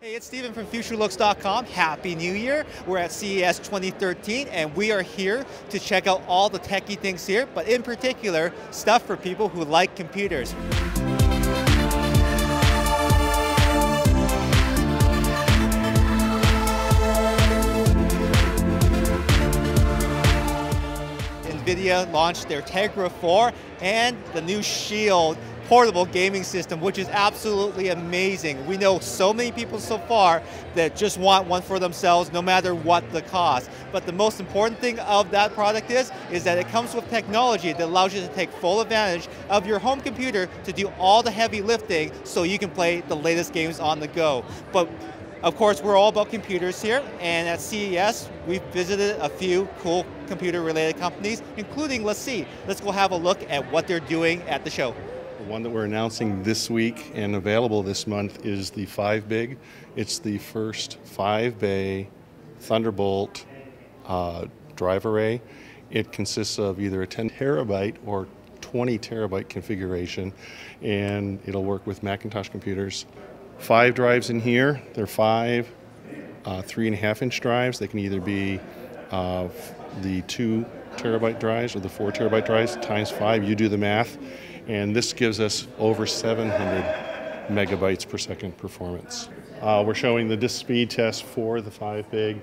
Hey, it's Steven from Futurelooks.com. Happy New Year. We're at CES 2013 and we are here to check out all the techie things here, but in particular, stuff for people who like computers. Nvidia launched their Tegra 4 and the new Shield portable gaming system, which is absolutely amazing. We know so many people so far that just want one for themselves no matter what the cost. But the most important thing of that product is that it comes with technology that allows you to take full advantage of your home computer to do all the heavy lifting so you can play the latest games on the go. But of course, we're all about computers here, and at CES, we've visited a few cool computer-related companies, including LaCie. Let's go have a look at what they're doing at the show. The one that we're announcing this week and available this month is the 5-Big. It's the first 5-bay Thunderbolt drive array. It consists of either a 10 terabyte or 20 terabyte configuration, and it'll work with Macintosh computers. 5 drives in here. They're 5 3.5-inch drives. They can either be the 2 terabyte drives or the 4 terabyte drives times 5. You do the math. And this gives us over 700 megabytes per second performance. We're showing the disk speed test for the 5-Big.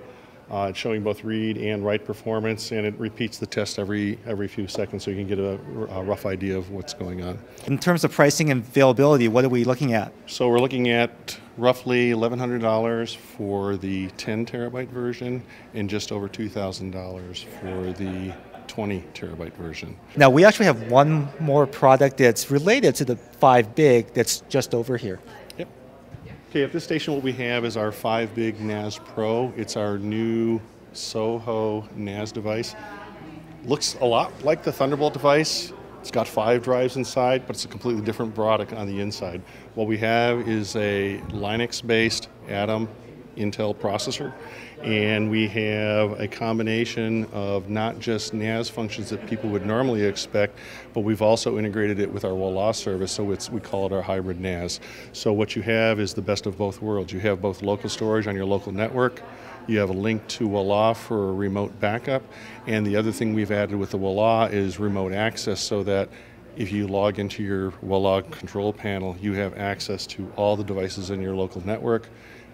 It's showing both read and write performance, and it repeats the test every few seconds so you can get a rough idea of what's going on. In terms of pricing and availability, what are we looking at? So we're looking at roughly $1,100 for the 10 terabyte version and just over $2,000 for the 20 terabyte version. Now we actually have one more product that's related to the 5-Big that's just over here. Yep. Okay, at this station what we have is our 5-Big NAS Pro. It's our new Soho NAS device. Looks a lot like the Thunderbolt device. It's got 5 drives inside, but it's a completely different product on the inside. What we have is a Linux-based Atom Intel processor, and we have a combination of not just NAS functions that people would normally expect, but we've also integrated it with our Voila service, so we call it our hybrid NAS. So what you have is the best of both worlds. You have both local storage on your local network, you have a link to Voila for a remote backup, and the other thing we've added with the Voila is remote access, so that if you log into your Voila control panel, you have access to all the devices in your local network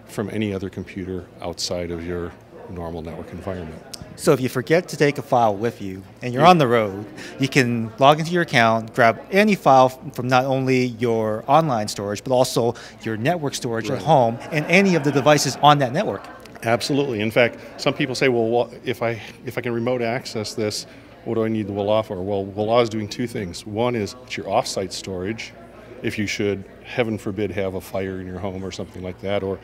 from any other computer outside of your normal network environment. So if you forget to take a file with you and you're on the road, you can log into your account, grab any file from not only your online storage, but also your network storage at home and any of the devices on that network. Absolutely. In fact, some people say, well, if I can remote access this, what do I need the Voila for? Well, Voila is doing 2 things. One is it's your off-site storage, if you should, heaven forbid, have a fire in your home or something like that, or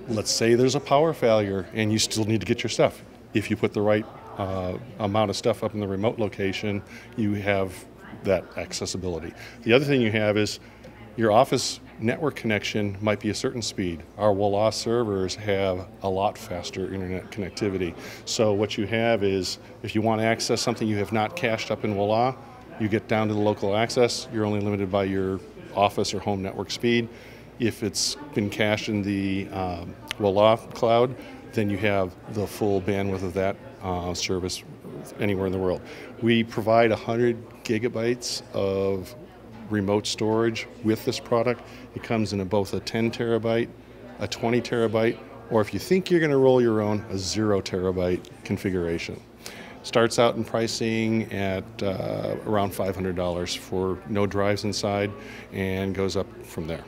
let's say there's a power failure and you still need to get your stuff. If you put the right amount of stuff up in the remote location, you have that accessibility. The other thing you have is your office network connection might be a certain speed. Our Voila servers have a lot faster internet connectivity. So what you have is, if you want to access something you have not cached up in Voila, you get down to the local access, you're only limited by your office or home network speed. If it's been cached in the Voila cloud, then you have the full bandwidth of that service anywhere in the world. We provide 100 gigabytes of remote storage with this product. It comes in both a 10 terabyte, a 20 terabyte, or if you think you're going to roll your own, a 0 terabyte configuration. Starts out in pricing at around $500 for no drives inside and goes up from there.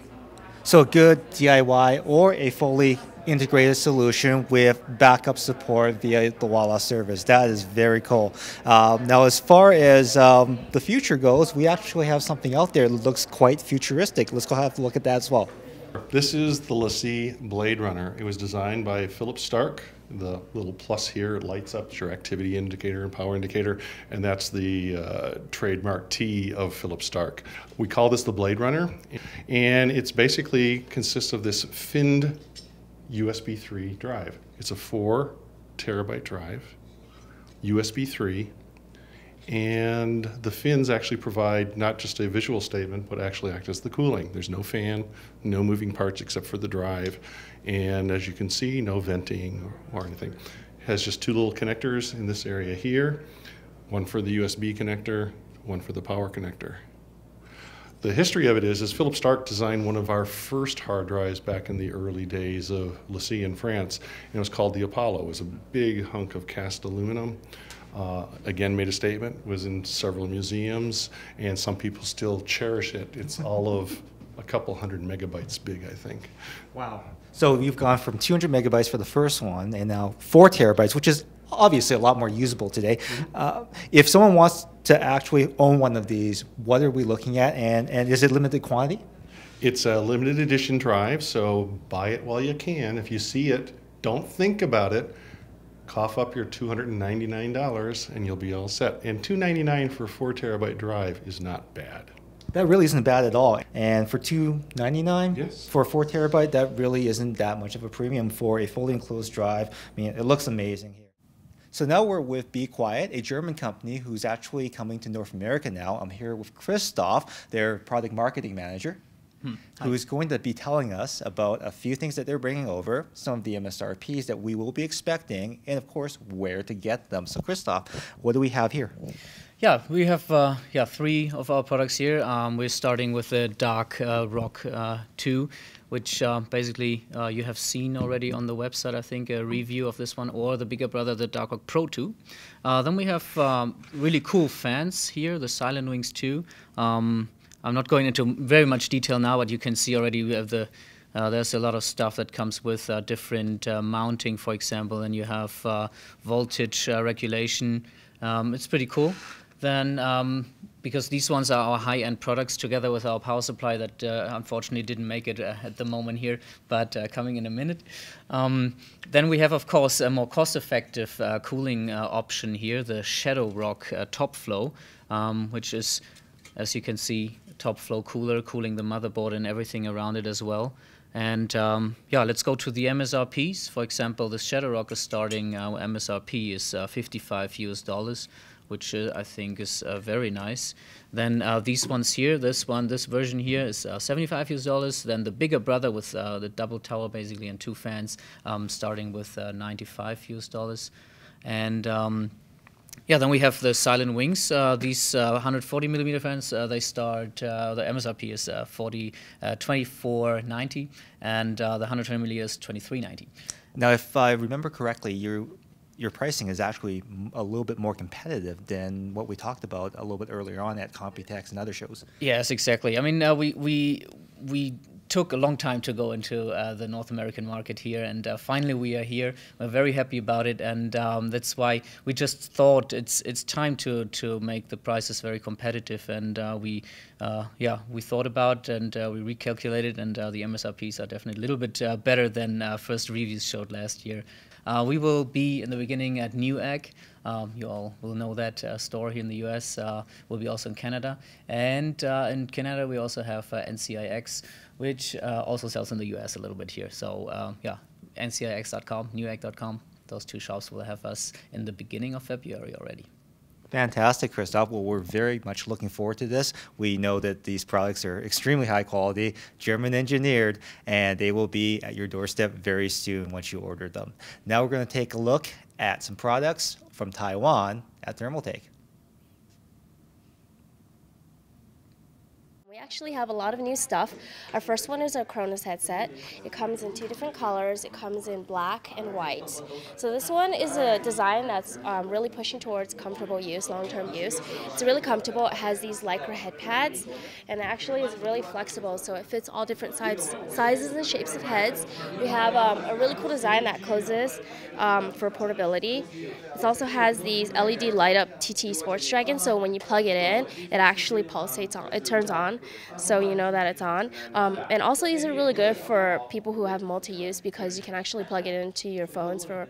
So a good DIY or a fully integrated solution with backup support via the Voila service. That is very cool. Now as far as the future goes, we actually have something out there that looks quite futuristic. Let's go have a look at that as well. This is the LaCie Blade Runner. It was designed by Philip Stark. The little plus here lights up your activity indicator and power indicator, and that's the trademark T of Philip Stark. We call this the Blade Runner, and it's basically consists of this finned USB 3 drive. It's a 4 terabyte drive, USB 3, And the fins actually provide not just a visual statement, but actually act as the cooling. There's no fan, no moving parts except for the drive. And as you can see, no venting or anything. It has just two little connectors in this area here, one for the USB connector, one for the power connector. The history of it is Philip Stark designed one of our first hard drives back in the early days of LaCie in France, and it was called the Apollo. It was a big hunk of cast aluminum. Again, made a statement, was in several museums, and some people still cherish it. It's all of a couple hundred megabytes big, I think. Wow. So you've gone from 200 megabytes for the first one, and now 4 terabytes, which is obviously a lot more usable today. If someone wants to actually own one of these, what are we looking at, and is it limited quantity? It's a limited edition drive, so buy it while you can. If you see it, don't think about it. Cough up your $299 and you'll be all set. And $299 for a 4 terabyte drive is not bad. That really isn't bad at all. And for $299 yes, for a 4 terabyte, that really isn't that much of a premium for a fully enclosed drive. I mean, it looks amazing here. So now we're with bequiet, a German company who's actually coming to North America now. I'm here with Christoph, their product marketing manager, who's going to be telling us about a few things that they're bringing over, some of the MSRPs that we will be expecting, and of course, where to get them. So Christoph, what do we have here? Yeah, we have 3 of our products here. We're starting with the Dark Rock 2, which basically you have seen already on the website, I think, a review of this one, or the bigger brother, the Dark Rock Pro 2. Then we have really cool fans here, the Silent Wings 2. I'm not going into very much detail now, but you can see already we have the there's a lot of stuff that comes with different mounting, for example, and you have voltage regulation. It's pretty cool. Then, because these ones are our high-end products together with our power supply that unfortunately didn't make it at the moment here, but coming in a minute. Then we have, of course, a more cost-effective cooling option here, the Shadow Rock Top Flow, which is, as you can see, top flow cooler, cooling the motherboard and everything around it as well. And yeah, let's go to the MSRPs. For example, the Shadow Rock is starting, our MSRP is $55 US, which I think is very nice. Then these ones here, this version here is $75 US. Then the bigger brother with the double tower basically and 2 fans, starting with $95 US. And yeah, then we have the Silent Wings. These 140 millimeter fans, they start, the MSRP is $24.90, and the 120 millimeter is $23.90. Now, if I remember correctly, your pricing is actually a little bit more competitive than what we talked about a little bit earlier on at Computex and other shows. Yes, exactly. I mean, we took a long time to go into the North American market here, and finally we are here. We're very happy about it, and that's why we just thought it's time to make the prices very competitive. And we thought about and we recalculated, and the MSRPs are definitely a little bit better than first reviews showed last year. We will be in the beginning at Newegg. You all will know that store here in the US. We'll be also in Canada. And in Canada, we also have NCIX, which also sells in the US a little bit here. So yeah, ncix.com, newegg.com, those 2 shops will have us in the beginning of February already. Fantastic, Christoph. Well, we're very much looking forward to this. We know that these products are extremely high quality, German engineered, and they will be at your doorstep very soon once you order them. Now we're going to take a look at some products from Taiwan at Thermaltake. We actually have a lot of new stuff. Our first one is our Cronus Headset. It comes in 2 different colors. It comes in black and white. So this one is a design that's really pushing towards comfortable use, long-term use. It's really comfortable. It has these Lycra head pads, and it actually is really flexible, so it fits all different sizes and shapes of heads. We have a really cool design that closes for portability. It also has these LED light-up TT Sports Dragon, so when you plug it in, it actually pulsates on. It turns on, so you know that it's on. And also these are really good for people who have multi-use, because you can actually plug it into your phones for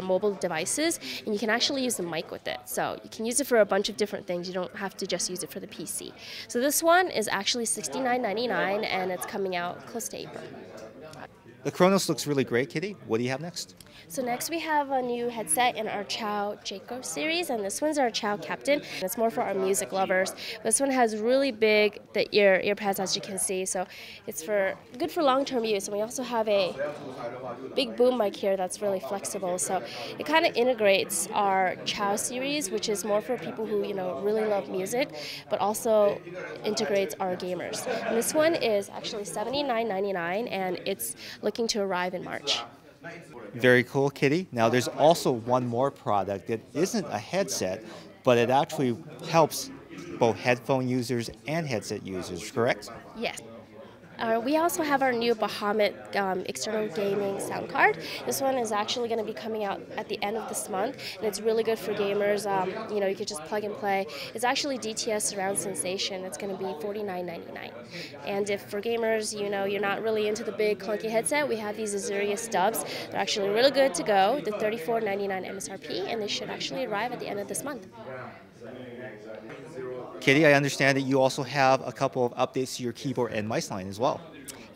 mobile devices, and you can actually use the mic with it. So you can use it for a bunch of different things. You don't have to just use it for the PC. So this one is actually $69.99, and it's coming out close to April. The Cronus looks really great, Kitty. What do you have next? So next we have a new headset in our Chow Jaco series, and this one's our Chow Captain. It's more for our music lovers. This one has really big ear pads, as you can see, so it's good for long-term use. And we also have a big boom mic here that's really flexible, so it kind of integrates our Chow series, which is more for people who really love music, but also integrates our gamers. And this one is actually $79.99, and it's looking to arrive in March. Very cool, Kitty. Now there's also one more product that isn't a headset, but it actually helps both headphone users and headset users, correct? Yes. We also have our new Bahamut external gaming sound card. This one is actually going to be coming out at the end of this month, and it's really good for gamers. You could just plug and play. It's actually DTS surround sensation. It's going to be $49.99. And if for gamers, you're not really into the big clunky headset, we have these Azuria stubs. They're actually really good to go. They're $34.99 MSRP, and they should actually arrive at the end of this month. Kitty, I understand that you also have a couple of updates to your keyboard and mice line as well.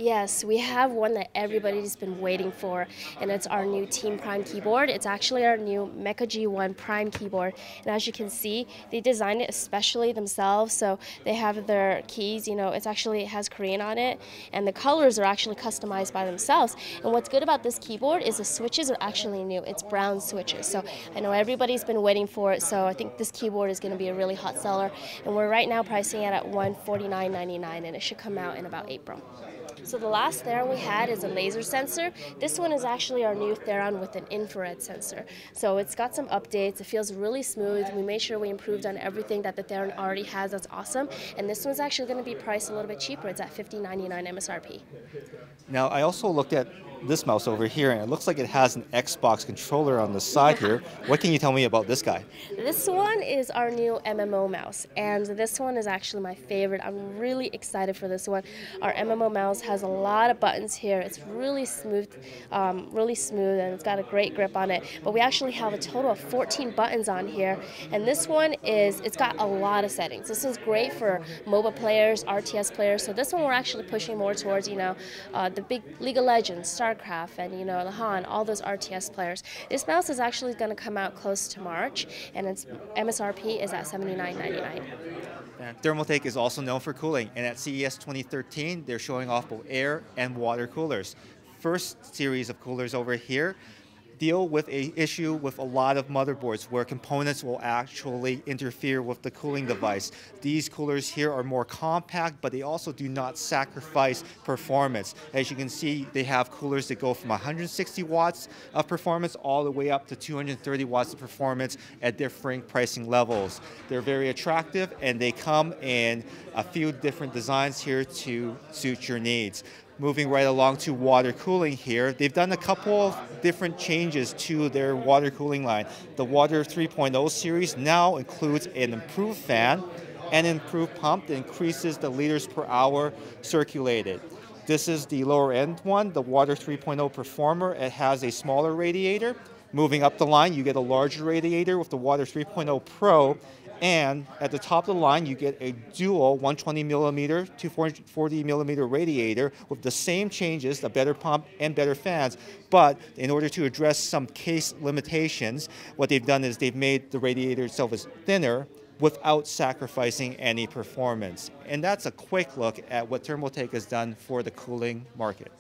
Yes, we have one that everybody's been waiting for, and it's our new Team Prime keyboard. It's actually our new Meka G1 Prime keyboard, and as you can see, they designed it especially themselves, so they have their keys, it actually has Korean on it, and the colors are actually customized by themselves. And what's good about this keyboard is the switches are actually new. It's brown switches, so I know everybody's been waiting for it, so I think this keyboard is going to be a really hot seller, and we're right now pricing it at $149.99, and it should come out in about April. So the last Theron we had is a laser sensor. This one is actually our new Theron with an infrared sensor. So it's got some updates. It feels really smooth. We made sure we improved on everything that the Theron already has. That's awesome. And this one's actually going to be priced a little bit cheaper. It's at $50.99 MSRP. Now, I also looked at this mouse over here, and it looks like it has an Xbox controller on the side here. What can you tell me about this guy? This one is our new Mmo Mouse, and this one is actually my favorite. I'm really excited for this one. Our Mmo Mouse has a lot of buttons here. It's really smooth, and it's got a great grip on it. But we actually have a total of 14 buttons on here, and this one it's got a lot of settings. This one's great for MOBA players, RTS players. So this one we're actually pushing more towards, the big League of Legends, StarCraft, and the Han, all those RTS players. This mouse is actually going to come out close to March, and its MSRP is at $79.99. Thermaltake is also known for cooling, and at CES 2013, they're showing off both air and water coolers. First series of coolers over here deal with an issue with a lot of motherboards where components will actually interfere with the cooling device. These coolers here are more compact, but they also do not sacrifice performance. As you can see, they have coolers that go from 160 watts of performance all the way up to 230 watts of performance at different pricing levels. They're very attractive, and they come in a few different designs here to suit your needs. Moving right along to water cooling here, they've done a couple of different changes to their water cooling line. The Water 3.0 series now includes an improved fan and an improved pump that increases the liters per hour circulated. This is the lower end one, the Water 3.0 Performer. It has a smaller radiator. Moving up the line, you get a larger radiator with the Water 3.0 Pro. And at the top of the line, you get a dual 120 millimeter to 240 millimeter radiator with the same changes, a better pump and better fans. But in order to address some case limitations, what they've done is they've made the radiator itself is thinner without sacrificing any performance. And that's a quick look at what Thermaltake has done for the cooling market.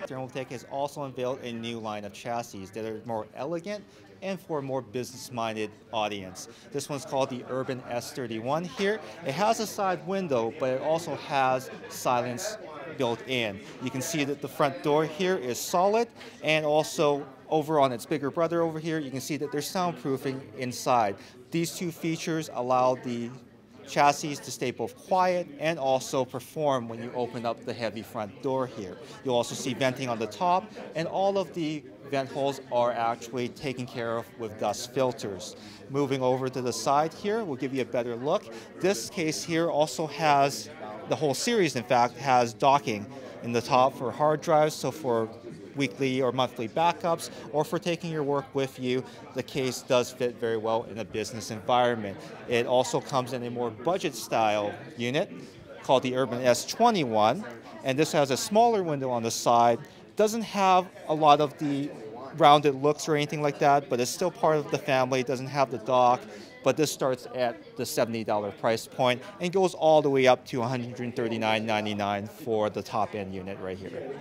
Thermaltake has also unveiled a new line of chassis that are more elegant and for a more business-minded audience. This one's called the Urban S31 here. It has a side window, but it also has silence built in. You can see that the front door here is solid, and also over on its bigger brother over here, you can see that there's soundproofing inside. These two features allow the chassis to stay both quiet and also perform when you open up the heavy front door here. You'll also see venting on the top, and all of the vent holes are actually taken care of with dust filters. Moving over to the side here, we'll give you a better look. This case here also has, the whole series in fact, has docking in the top for hard drives, so for weekly or monthly backups, or for taking your work with you, the case does fit very well in a business environment. It also comes in a more budget style unit called the Urban S21, and this has a smaller window on the side doesn't have a lot of the rounded looks or anything like that, but it's still part of the family. It doesn't have the dock, but this starts at the $70 price point and goes all the way up to $139.99 for the top end unit right here.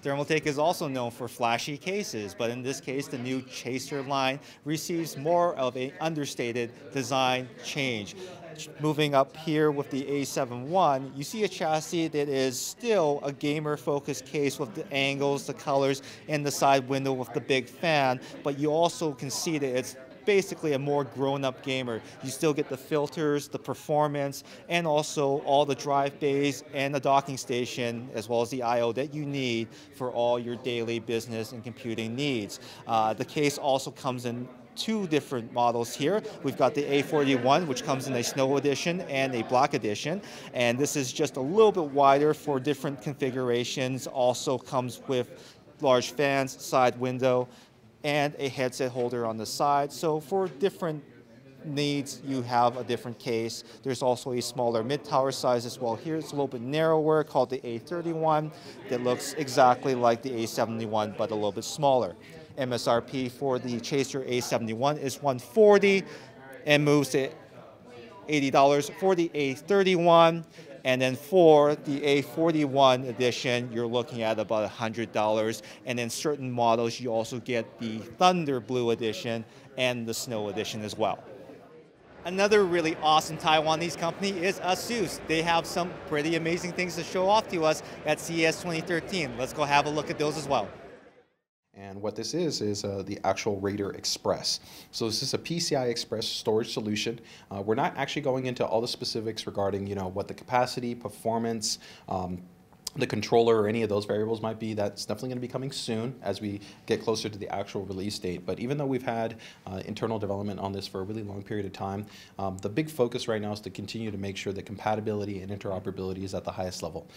Thermaltake is also known for flashy cases, but in this case, the new Chaser line receives more of an understated design change. Moving up here with the A71, you see a chassis that is still a gamer-focused case with the angles, the colors, and the side window with the big fan, but you also can see that it's basically a more grown-up gamer. You still get the filters, the performance, and also all the drive bays and the docking station, as well as the I/O that you need for all your daily business and computing needs. The case also comes in two different models here. We've got the A41, which comes in a snow edition and a black edition, and this is just a little bit wider for different configurations. Also comes with large fans, side window, and a headset holder on the side. So for different needs, you have a different case. There's also a smaller mid-tower size as well. Here it's a little bit narrower, called the A31, that looks exactly like the A71, but a little bit smaller. MSRP for the Chaser A71 is $140 and moves to $80 for the A31. And then for the A41 edition, you're looking at about $100. And in certain models, you also get the Thunder Blue edition and the Snow edition as well. Another really awesome Taiwanese company is ASUS. They have some pretty amazing things to show off to us at CES 2013. Let's go have a look at those as well. And what this is the actual Raider Express. So this is a PCI Express storage solution. We're not actually going into all the specifics regarding, what the capacity, performance, the controller or any of those variables might be. That's definitely going to be coming soon as we get closer to the actual release date. But even though we've had internal development on this for a really long period of time, the big focus right now is to continue to make sure that compatibility and interoperability is at the highest level.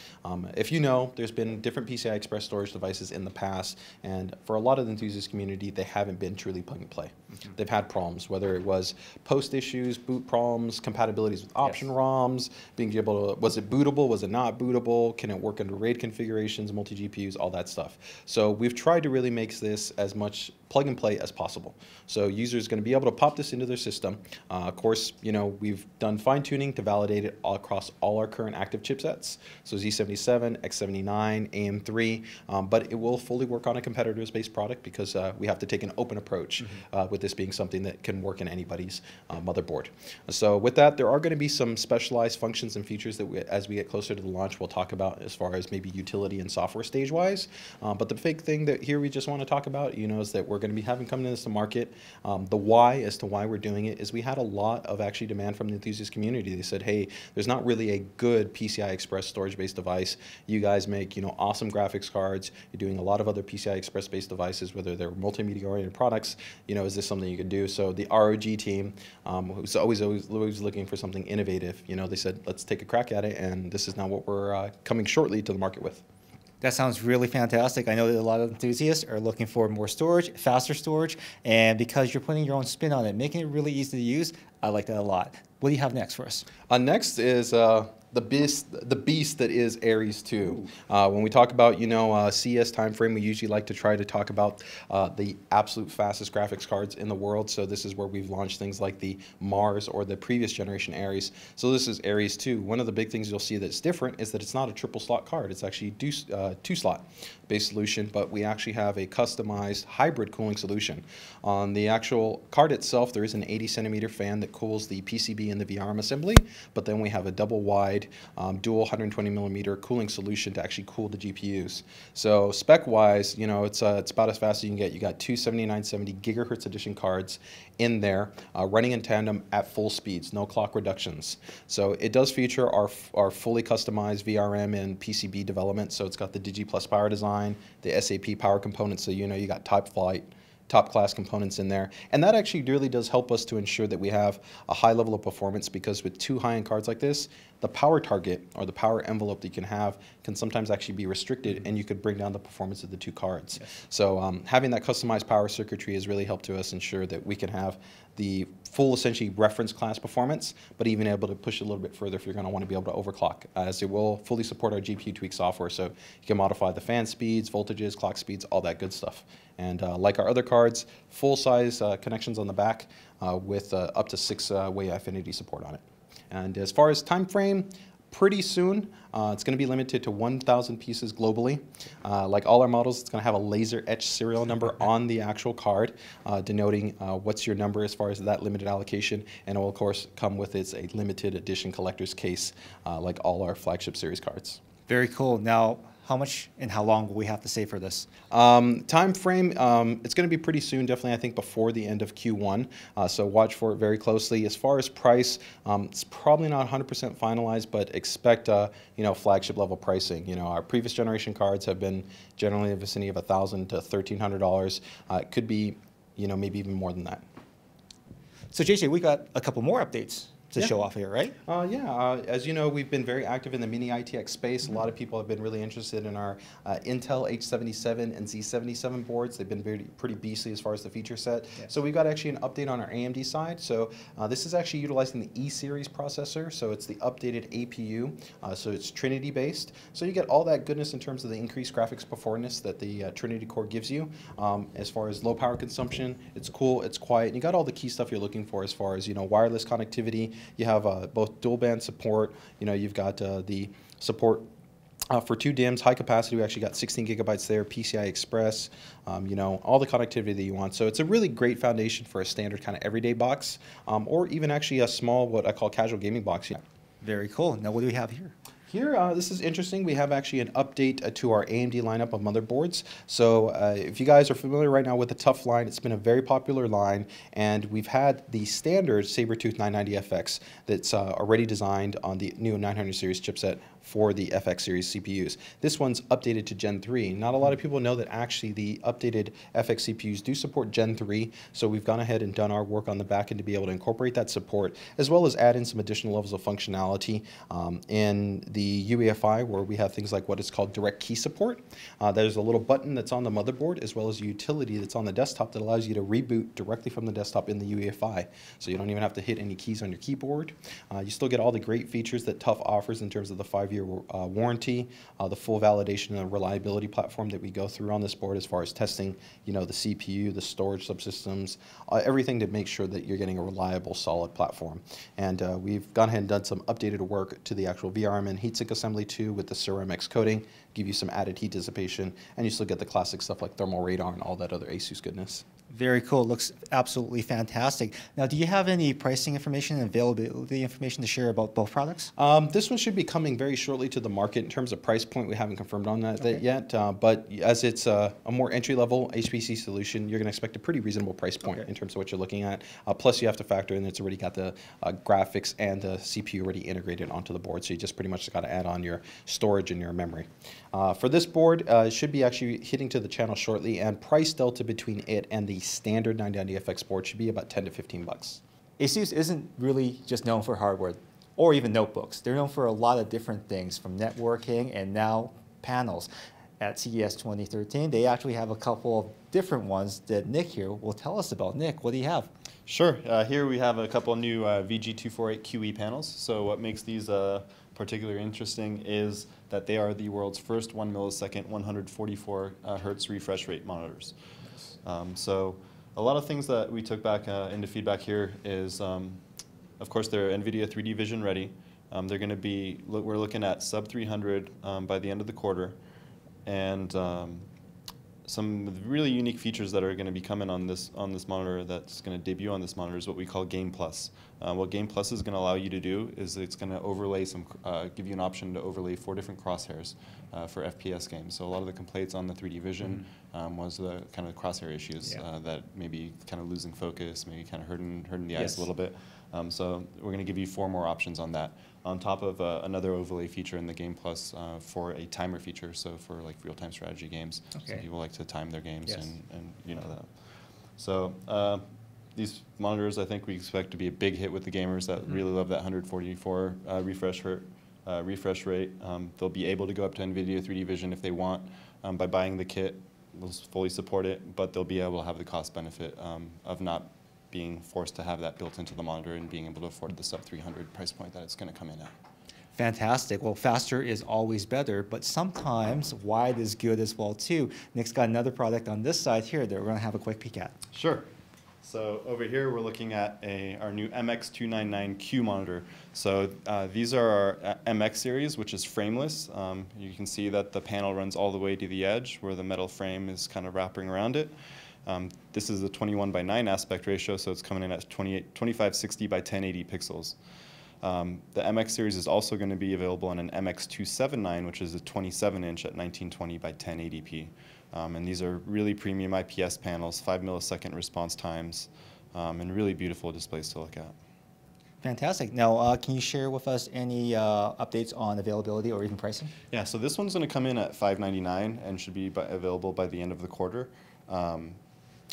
If you know, there's been different PCI Express storage devices in the past, and for a lot of the enthusiast community, they haven't been truly plug and play. They've had problems, whether it was post issues, boot problems, compatibilities with option ROMs, being able to, was it bootable, was it not bootable, can it work under RAID configurations, multi-GPUs, all that stuff. So we've tried to really make this as much plug and play as possible. So users are going to be able to pop this into their system. Of course, we've done fine tuning to validate it all across all our current active chipsets. So Z77, X79, AM3, but it will fully work on a competitor's based product because we have to take an open approach with this being something that can work in anybody's motherboard. So with that, there are going to be some specialized functions and features that as we get closer to the launch, we'll talk about as far as maybe utility and software stage-wise. But the big thing that here we just want to talk about, is that we're going to be having coming into the market. The why as to why we're doing it is we had a lot of actually demand from the enthusiast community. They said, hey, there's not really a good PCI Express storage-based device. You guys make, awesome graphics cards. You're doing a lot of other PCI Express-based devices, whether they're multimedia-oriented products. Is this something you can do? So the ROG team, who's always looking for something innovative, they said, let's take a crack at it, and this is now what we're coming shortly to the market with. That sounds really fantastic. I know that a lot of enthusiasts are looking for more storage, faster storage, and because you're putting your own spin on it, making it really easy to use, I like that a lot. What do you have next for us? Next is the beast that is Ares 2. When we talk about, CES timeframe, we usually like to try to talk about the absolute fastest graphics cards in the world. So this is where we've launched things like the Mars or the previous generation Ares. So this is Ares 2. One of the big things you'll see that's different is that it's not a triple slot card. It's actually two slot based solution, but we actually have a customized hybrid cooling solution. On the actual card itself, there is an 80 centimeter fan that cools the PCB and the VRM assembly, but then we have a double wide dual 120 millimeter cooling solution to actually cool the GPUs. So spec-wise, it's about as fast as you can get. You got two 7970 gigahertz edition cards in there, running in tandem at full speeds, no clock reductions. So it does feature our fully customized VRM and PCB development. So it's got the Digi Plus power design, the SAP power components. So you got top class components in there, and that actually really does help us to ensure that we have a high level of performance, because with two high-end cards like this, the power target or the power envelope that you can have can sometimes actually be restricted, and you could bring down the performance of the two cards. Yes. So having that customized power circuitry has really helped to us ensure that we can have the full, essentially, reference class performance, but even able to push it a little bit further if you're going to want to be able to overclock, as it will fully support our GPU tweak software. So you can modify the fan speeds, voltages, clock speeds, all that good stuff. And like our other cards, full-size connections on the back with up to 6-way affinity support on it. And as far as time frame, pretty soon. It's going to be limited to 1,000 pieces globally. Like all our models, it's going to have a laser etched serial number on the actual card, denoting what's your number as far as that limited allocation. And it will, of course, come with a limited edition collector's case, like all our flagship series cards. Very cool. Now, how much and how long will we have to save for this? Time frame, it's going to be pretty soon, definitely, I think, before the end of Q1. So watch for it very closely. As far as price, it's probably not 100% finalized, but expect, flagship level pricing. Our previous generation cards have been generally in the vicinity of $1,000 to $1,300. It could be, maybe even more than that. So JJ, we got a couple more updates to show off here, right? As you know, we've been very active in the mini ITX space. A lot of people have been really interested in our Intel H77 and Z77 boards. They've been pretty beastly as far as the feature set. Yes. So we've got actually an update on our AMD side. So this is actually utilizing the E-series processor. So it's the updated APU. So it's Trinity based. So you get all that goodness in terms of the increased graphics performance that the Trinity core gives you. As far as low power consumption, it's cool, it's quiet, and you got all the key stuff you're looking for as far as wireless connectivity. You have both dual band support. You've got the support for 2 DIMMs, high capacity. We actually got 16 gigabytes there, PCI Express. All the connectivity that you want. So it's a really great foundation for a standard kind of everyday box, or even actually a small, what I call casual gaming box. Very cool. Now, what do we have here? Here, this is interesting. We have actually an update to our AMD lineup of motherboards. So if you guys are familiar right now with the TUF line, it's been a very popular line, and we've had the standard Sabertooth 990FX that's already designed on the new 900 series chipset for the FX series CPUs. This one's updated to Gen 3. Not a lot of people know that actually the updated FX CPUs do support Gen 3, so we've gone ahead and done our work on the back end to be able to incorporate that support, as well as add in some additional levels of functionality in the UEFI, where we have things like what is called direct key support. There's a little button that's on the motherboard, as well as a utility that's on the desktop that allows you to reboot directly from the desktop in the UEFI. So you don't even have to hit any keys on your keyboard. You still get all the great features that TUF offers in terms of the 5-year warranty, the full validation and reliability platform that we go through on this board as far as testing, the CPU, the storage subsystems, everything to make sure that you're getting a reliable, solid platform. And we've gone ahead and done some updated work to the actual VRM and heatsink assembly too, with the CeramX coating, give you some added heat dissipation, and you still get the classic stuff like thermal radar and all that other ASUS goodness. Very cool. Looks absolutely fantastic. Now, do you have any pricing information and availability information to share about both products? This one should be coming very shortly to the market. In terms of price point, we haven't confirmed on that yet, but as it's a more entry-level HPC solution, you're going to expect a pretty reasonable price point in terms of what you're looking at. Plus, you have to factor in that it's already got the graphics and the CPU already integrated onto the board, so you just pretty much got to add on your storage and your memory. For this board, it should be actually hitting to the channel shortly, and price delta between it and the standard 990FX board should be about 10 to 15 bucks. ASUS isn't really just known for hardware or even notebooks. They're known for a lot of different things, from networking and now panels. At CES 2013, they actually have a couple of different ones that Nick here will tell us about. Nick, what do you have? Sure. Here we have a couple of new Vg248qe Panels. So what makes these particularly interesting is that they are the world's first 1 millisecond, 144 hertz refresh rate monitors. So a lot of things that we took back into feedback here is, of course, they're Nvidia 3D Vision ready. They're going to be, we're looking at sub 300 by the end of the quarter, and some really unique features that are going to be coming on this monitor that's going to debut on this monitor is what we call Game Plus. What Game Plus is going to allow you to do is it's going to overlay give you an option to overlay 4 different crosshairs for FPS games. So a lot of the complaints on the 3D Vision was the kind of crosshair issues that maybe kind of losing focus, maybe kind of hurting the eyes a little bit. So we're going to give you 4 more options on that, on top of another overlay feature in the Game Plus for a timer feature, so for like real-time strategy games. So people like to time their games and you know that. So these monitors, I think we expect to be a big hit with the gamers that really love that 144 refresh rate. They'll be able to go up to Nvidia 3D Vision if they want by buying the kit. We'll fully support it, but they'll be able to have the cost benefit of not being forced to have that built into the monitor and being able to afford the sub 300 price point that it's going to come in at. Fantastic. Well, faster is always better, but sometimes wide is good as well too. Nick's got another product on this side here that we're going to have a quick peek at. Sure. So over here we're looking at our new MX299qe monitor. So these are our MX series, which is frameless. You can see that the panel runs all the way to the edge where the metal frame is kind of wrapping around it. This is a 21:9 aspect ratio, so it's coming in at 2560 by 1080 pixels. The MX series is also going to be available on an MX279, which is a 27-inch at 1920 by 1080p. And these are really premium IPS panels, 5 millisecond response times, and really beautiful displays to look at. Fantastic. Now, can you share with us any updates on availability or even pricing? Yeah, so this one's going to come in at $599 and should be available by the end of the quarter.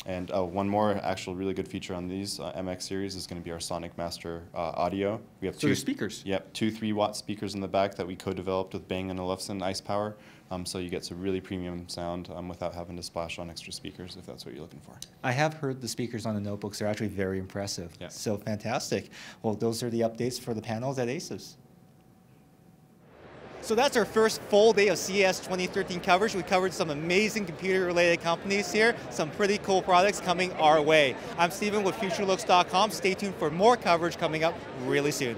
And one more actual really good feature on these MX series is going to be our Sonic Master audio. We have two speakers. Yep, two 3-watt speakers in the back that we co-developed with Bang & Olufsen Ice Power. So you get some really premium sound without having to splash on extra speakers, if that's what you're looking for. I have heard the speakers on the notebooks are actually very impressive. Yeah. So fantastic. Well, those are the updates for the panels at ASUS. So that's our first full day of CES 2013 coverage. We covered some amazing computer-related companies here, some pretty cool products coming our way. I'm Steven with Futurelooks.com. Stay tuned for more coverage coming up really soon.